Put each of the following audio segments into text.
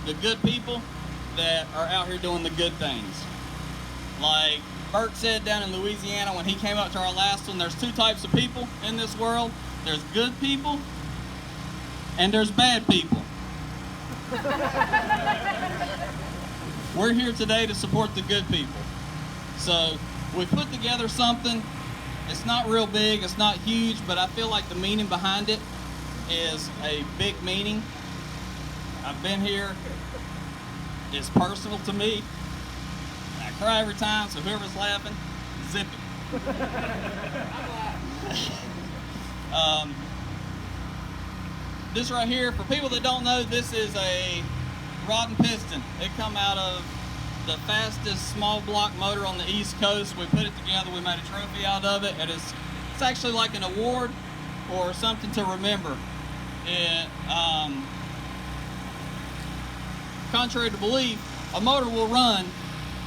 the good people that are out here doing the good things. Like Bert said down in Louisiana when he came up to our last one, there's two types of people in this world. There's good people and there's bad people. We're here today to support the good people. So we put together something. It's not real big, it's not huge, but I feel like the meaning behind it is a big meaning. I've been here. It's personal to me. I cry every time, so whoever's laughing, zip it. This right here, for people that don't know, this is a rod and piston. It come out of the fastest small block motor on the East Coast. We put it together, we made a trophy out of it. It's actually like an award or something to remember. Contrary to belief, a motor will run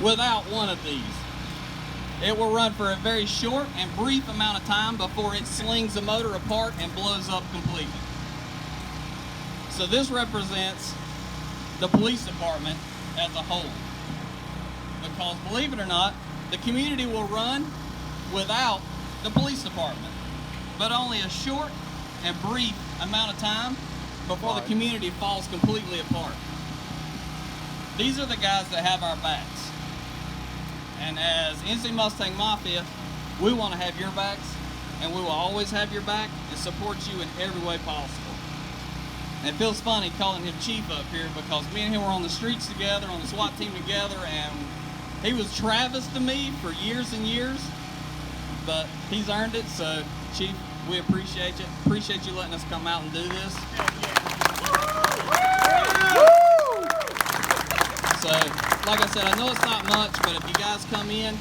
without one of these. It will run for a very short and brief amount of time before it slings the motor apart and blows up completely. So this represents the police department as a whole. Because believe it or not, the community will run without the police department, but only a short and brief amount of time before the community falls completely apart. These are the guys that have our backs. And as NC Mustang Mafia, we want to have your backs, and we will always have your back and support you in every way possible. And it feels funny calling him Chief up here because me and him were on the streets together, on the SWAT team together, and he was Travis to me for years and years, but he's earned it. So, Chief, we appreciate you. Appreciate you letting us come out and do this. So, like I said, I know it's not much, but if you guys come in,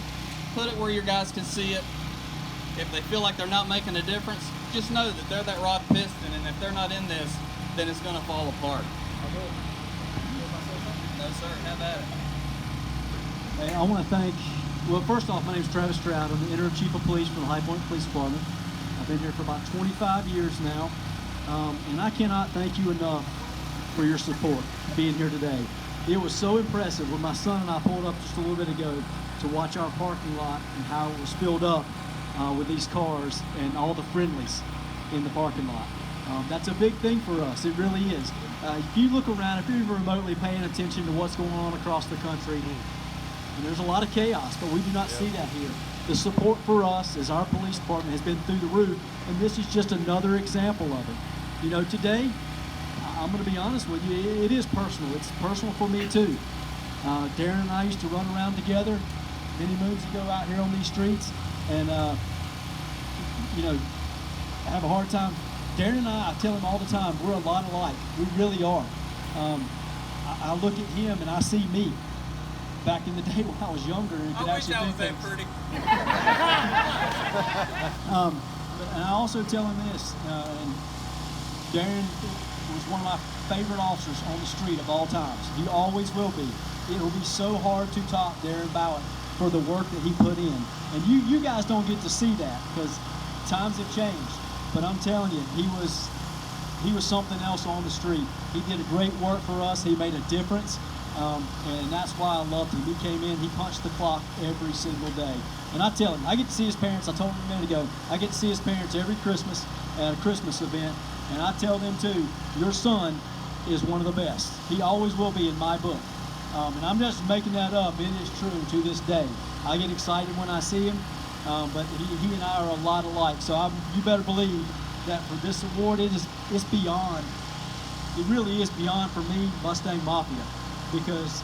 put it where your guys can see it. If they feel like they're not making a difference, just know that they're that rod piston, and if they're not in this, then it's going to fall apart. No, sir. Have at it. Hey, I want to thank, well, first off, my name is Chief Stroud. I'm the interim chief of police for the High Point Police Department. I've been here for about 25 years now, and I cannot thank you enough for your support being here today. It was so impressive when my son and I pulled up just a little bit ago to watch our parking lot and how it was filled up with these cars and all the friendlies in the parking lot. That's a big thing for us. It really is. If you look around, if you're even remotely paying attention to what's going on across the country, and there's a lot of chaos, but we do not see that here. The support for us as our police department has been through the roof, and this is just another example of it. You know, today, I'm going to be honest with you, it is personal. It's personal for me too. Daran and I used to run around together many moons ago out here on these streets, and you know, I have a hard time. Daran and I tell him all the time, we're a lot alike. We really are. I look at him and I see me back in the day when I was younger and could actually do things. Pretty. And I also tell him this, and Daran was one of my favorite officers on the street of all times. He always will be. It will be so hard to top Daran Bowick for the work that he put in. And you guys don't get to see that because times have changed. But I'm telling you, he was something else on the street. He did a great work for us. He made a difference. And that's why I loved him. He came in, he punched the clock every single day. And I tell him, I get to see his parents. I told him a minute ago, I get to see his parents every Christmas at a Christmas event. And I tell them too, your son is one of the best. He always will be in my book. And I'm just making that up. It is true to this day. I get excited when I see him, but he and I are a lot alike. So you better believe that for this award, it's beyond. It really is beyond for me, Mustang Mafia, because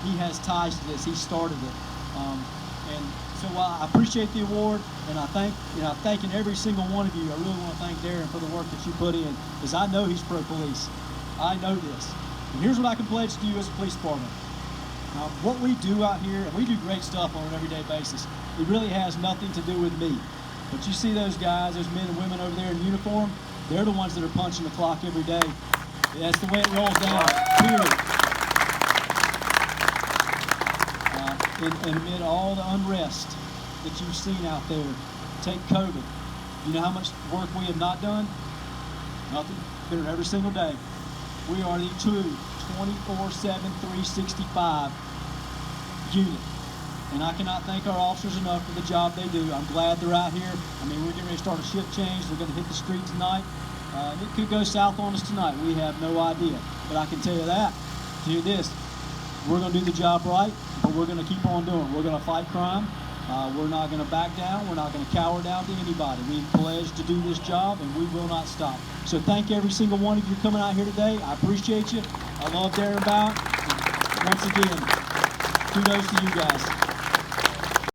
he has ties to this. He started it, and so I appreciate the award, and I thanking every single one of you. I really want to thank Daran for the work that you put in, because I know he's pro-police. I know this, and here's what I can pledge to you as a police department. What we do out here, and we do great stuff on an everyday basis. It really has nothing to do with me, but you see those guys, those men and women over there in uniform. They're the ones that are punching the clock every day. That's the way it rolls down. Period. And amid all the unrest that you've seen out there, take COVID. You know how much work we have not done? Nothing. Been here every single day. We are the true 24/7, 365 unit. And I cannot thank our officers enough for the job they do. I'm glad they're out here. I mean, we're getting ready to start a shift change. They're going to hit the street tonight. And it could go south on us tonight. We have no idea. But I can tell you this, we're going to do the job right, but we're going to keep on doing it. We're going to fight crime. We're not going to back down. We're not going to cower down to anybody. We've pledged to do this job, and we will not stop. So thank every single one of you coming out here today. I appreciate you. I love Daran Bowick. And once again, kudos to you guys.